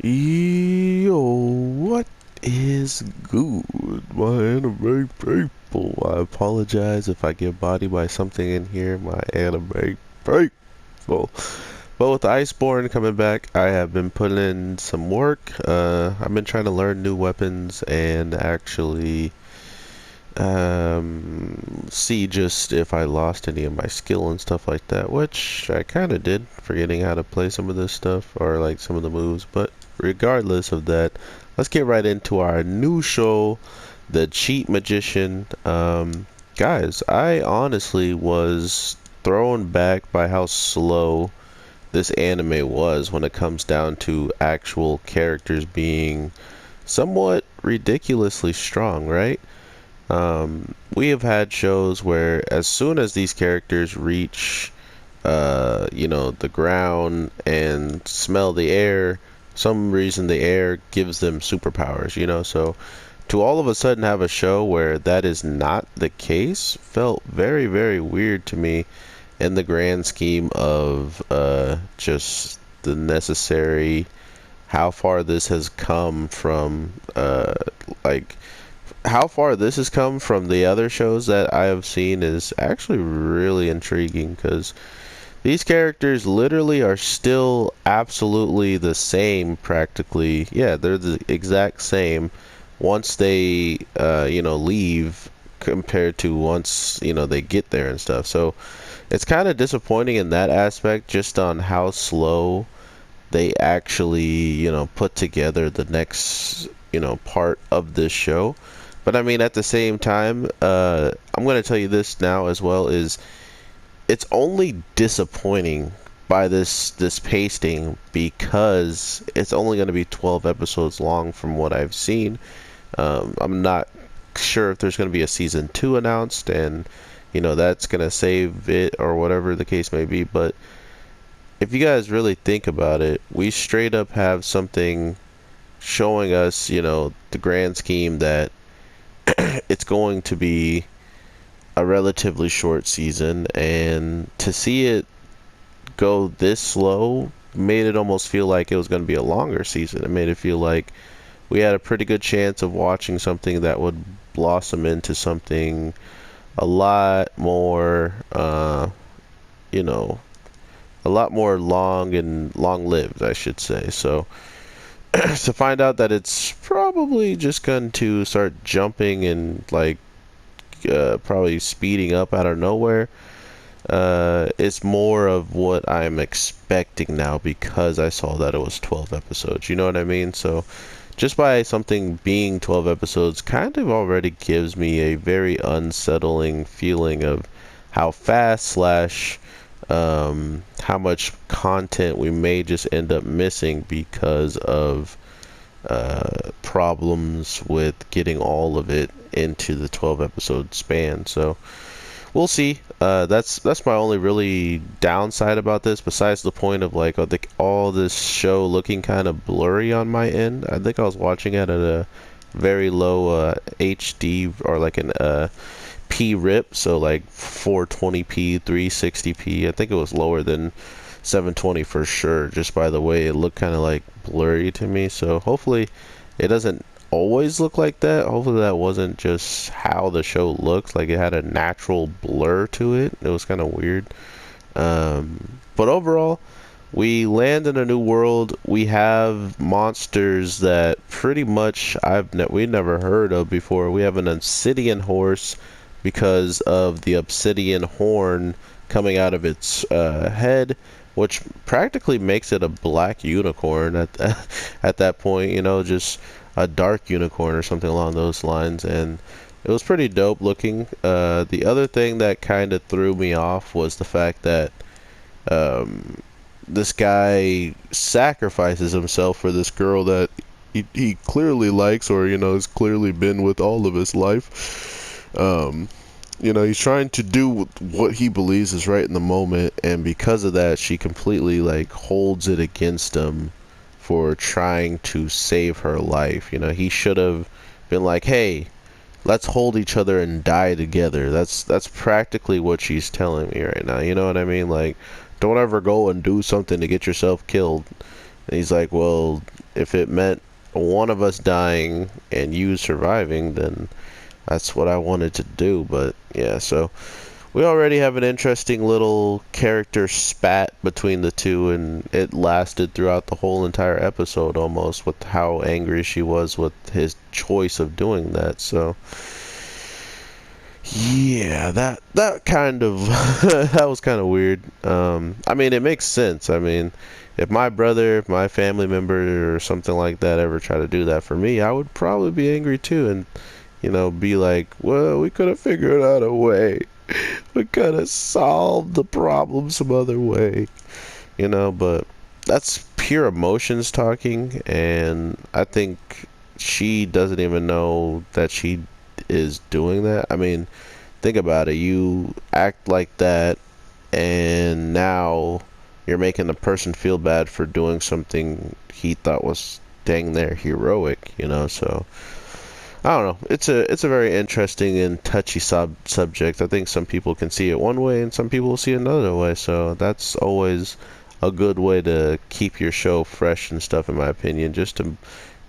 Yo, what is good, my anime people? I apologize if I get bodied by something in here, my anime people. But with Iceborne coming back, I have been putting in some work. I've been trying to learn new weapons and actually see just if I lost any of my skill and stuff like that, which I kind of did, forgetting how to play some of this stuff or like some of the moves. But regardless of that, let's get right into our new show, The Cheat Magician. Guys, I honestly was thrown back by how slow this anime was when it comes down to actual characters being somewhat ridiculously strong, right? We have had shows where as soon as these characters reach, the ground and smell the air, some reason the air gives them superpowers, so to all of a sudden have a show where that is not the case felt very, very weird to me in the grand scheme of just the necessary, how far this has come from, like, how far this has come from the other shows that I have seen is actually really intriguing because these characters literally are still absolutely the same practically. Yeah, they're the exact same once they, leave compared to once, they get there and stuff. So it's kind of disappointing in that aspect just on how slow they actually, put together the next, part of this show. But I mean, at the same time, I'm going to tell you this now as well, is it's only disappointing by this pasting because it's only going to be 12 episodes long from what I've seen. I'm not sure if there's going to be a season 2 announced, and that's going to save it or whatever the case may be. But if you guys really think about it, we straight up have something showing us, the grand scheme that it's going to be a relatively short season, and to see it go this slow made it almost feel like it was going to be a longer season. It made it feel like we had a pretty good chance of watching something that would blossom into something a lot more, you know, a lot more long-lived, I should say. So to find out that it's probably just going to start jumping and like probably speeding up out of nowhere, it's more of what I'm expecting now because I saw that it was 12 episodes. You know what I mean? So just by something being 12 episodes kind of already gives me a very unsettling feeling of how fast slash how much content we may just end up missing because of problems with getting all of it into the 12 episode span. So we'll see. That's my only really downside about this, besides the point of like all this show looking kind of blurry on my end. I think I was watching it at a very low HD or like an P rip, so like 420p, 360p. I think it was lower than 720 for sure, just by the way it looked kind of like blurry to me. So hopefully it doesn't always look like that. Hopefully that wasn't just how the show looks, like it had a natural blur to it. It was kind of weird. But overall, we land in a new world. We have monsters that pretty much we never heard of before. We have an obsidian horse because of the obsidian horn coming out of its head, which practically makes it a black unicorn at that point, just a dark unicorn or something along those lines. And it was pretty dope looking. The other thing that kind of threw me off was the fact that this guy sacrifices himself for this girl that he clearly likes, or has clearly been with all of his life. He's trying to do what he believes is right in the moment, and because of that, she completely like holds it against him for trying to save her life. He should have been like, "Hey, let's hold each other and die together." That's practically what she's telling me right now. You know what I mean? Like, don't ever go and do something to get yourself killed. And he's like, well, if it meant one of us dying and you surviving, then that's what I wanted to do. But yeah, so we already have an interesting little character spat between the two, and it lasted throughout the whole entire episode almost, with how angry she was with his choice of doing that. So yeah, that kind of that was kind of weird. I mean, it makes sense. I mean, if my brother, if my family member or something like that ever tried to do that for me, I would probably be angry too, and be like, well, we could have figured out a way. We could have solved the problem some other way, but that's pure emotions talking, and I think she doesn't even know that she is doing that. I mean, think about it. You act like that, and now you're making the person feel bad for doing something he thought was dang near heroic, so I don't know. It's a very interesting and touchy subject. I think some people can see it one way and some people will see it another way. So that's always a good way to keep your show fresh and stuff, in my opinion. Just to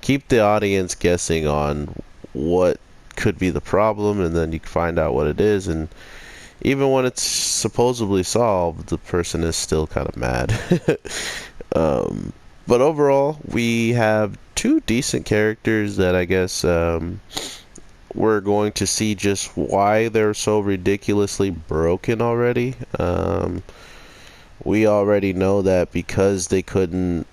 keep the audience guessing on what could be the problem, and then you can find out what it is. And even when it's supposedly solved, the person is still kind of mad. um, but overall, we have two decent characters that I guess we're going to see just why they're so ridiculously broken already. We already know that because they couldn't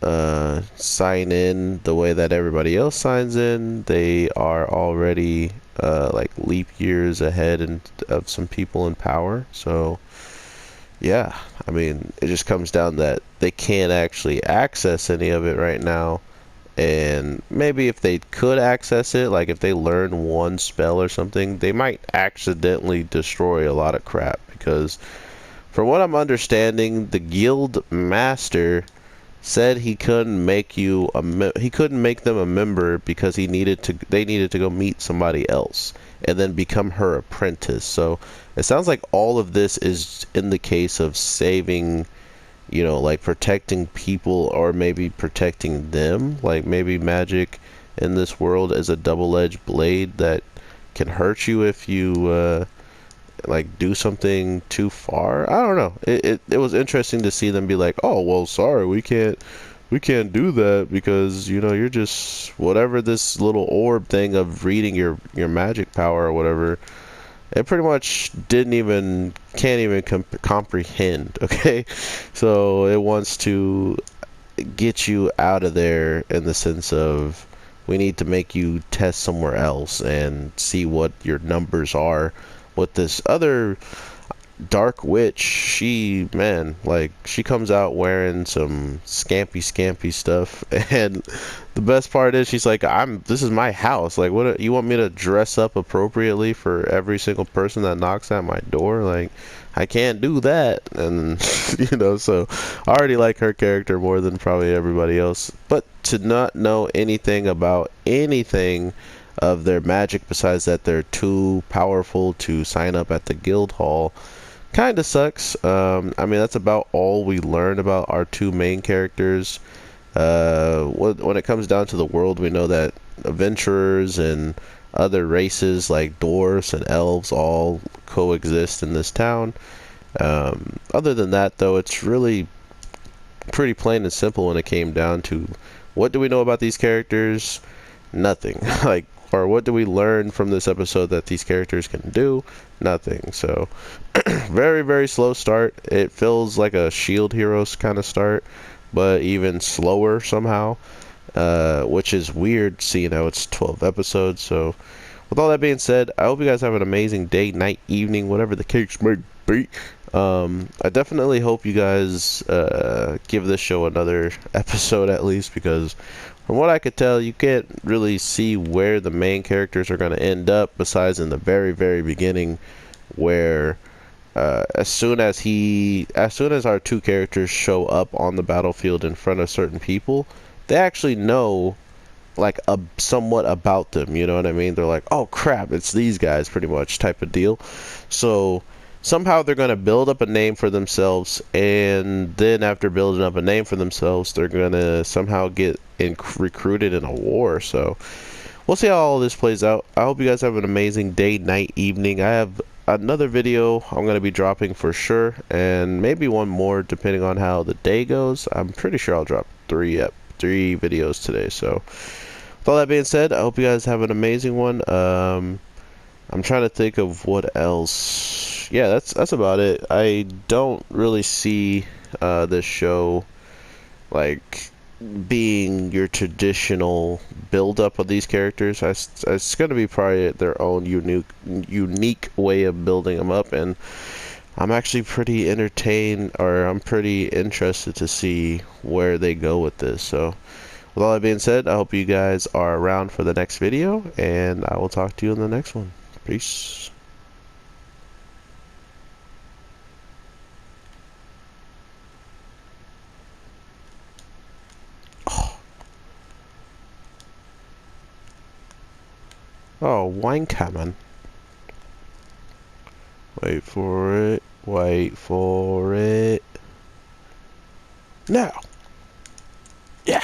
sign in the way that everybody else signs in, they are already like leap years ahead of some people in power. So yeah, I mean, it just comes down that they can't actually access any of it right now. And maybe if they could access it, like if they learn one spell or something, they might accidentally destroy a lot of crap. Because from what I'm understanding, the guild master said he couldn't make he couldn't make them a member because they needed to go meet somebody else and then become her apprentice. So it sounds like all of this is in the case of saving, like protecting people, or maybe protecting them. Like maybe magic in this world is a double-edged blade that can hurt you if you like do something too far. I don't know. It was interesting to see them be like, oh well, sorry, we can't do that because you're just whatever, this little orb thing of reading your magic power or whatever. It pretty much can't even comprehend. Okay, so it wants to get you out of there in the sense of we need to make you test somewhere else and see what your numbers are with this other dark witch. She comes out wearing some scampy stuff, and the best part is she's like, this is my house. Like, what, you want me to dress up appropriately for every single person that knocks at my door? Like, I can't do that. And so I already like her character more than probably everybody else. But to not know anything about anything of their magic besides that they're too powerful to sign up at the guild hall kind of sucks. I mean, that's about all we learn about our two main characters. When it comes down to the world, we know that adventurers and other races like dwarves and elves all coexist in this town. Other than that, though, it's really pretty plain and simple when it came down to what do we know about these characters? Nothing. Or what do we learn from this episode that these characters can do? Nothing. So, very, very slow start. It feels like a Shield Heroes kind of start, but even slower somehow, which is weird seeing how it's 12 episodes. So, with all that being said, I hope you guys have an amazing day, night, evening, whatever the case may be. I definitely hope you guys give this show another episode at least, because from what I could tell, you can't really see where the main characters are going to end up besides in the very, very beginning, where as soon as our two characters show up on the battlefield in front of certain people, they actually know like somewhat about them, you know what I mean? They're like, oh crap, it's these guys, pretty much type of deal. So somehow they're going to build up a name for themselves, and then after building up a name for themselves, they're going to somehow get recruited in a war. So we'll see how all this plays out. I hope you guys have an amazing day, night, evening. I have another video I'm going to be dropping for sure, and maybe one more depending on how the day goes. I'm pretty sure I'll drop three videos today. So with all that being said, I hope you guys have an amazing one. I'm trying to think of what else. Yeah, that's about it. I don't really see this show like being your traditional build-up of these characters. It's going to be probably their own unique way of building them up, and I'm actually pretty entertained, or I'm pretty interested to see where they go with this. So with all that being said, I hope you guys are around for the next video, and I will talk to you in the next one. Peace. Oh, wine coming. Wait for it. Wait for it. Now. Yeah.